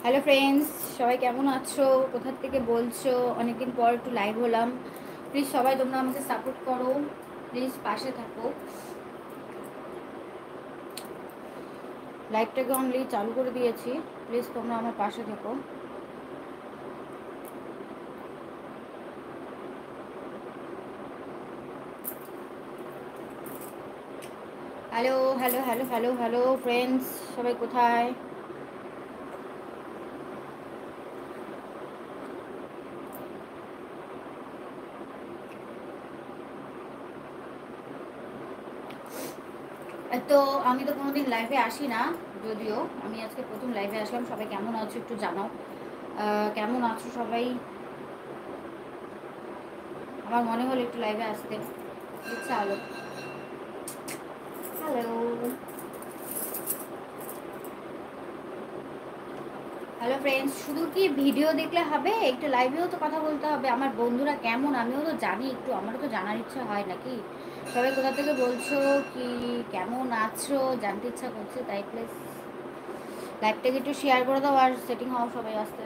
Hello friends, সবাই কেমন আছো? কোথা থেকে বলছো? অনেকদিন পর একটু লাইভ হলাম। প্লিজ সবাই তোমরা আমাকে সাপোর্ট করো, প্লিজ পাশে থাকো। লাইভটাকে অনলি চালু করে দিয়েছি, প্লিজ তোমরা আমার পাশে থাকো। Hello hello hello hello hello friends, সবাই কোথায়? তো আমি তো কোনোদিন লাইভে আসি না, যদিও আমি আজকে প্রথম লাইভে আসলাম। সবাই কেমন আছো একটু জানাও। কেমন আছো সবাই? আমার মনে হলো একটু লাইভে আসতে, ইচ্ছা হলো। হ্যালো হ্যালো ফ্রেন্ডস, শুধু কি ভিডিও দেখলে হবে? একটু লাইভেও তো কথা বলতে হবে। আমার বন্ধুরা কেমন আমিও তো জানি, একটু আমারও তো জানার ইচ্ছা হয় নাকি। সবাই কোথা থেকে বলছো, কি কেমন আছো জানতে ইচ্ছা করছে, তাই প্লিজ লাইভটাকে একটু শেয়ার করে দাও আর সেটিং হও সবাই আস্তে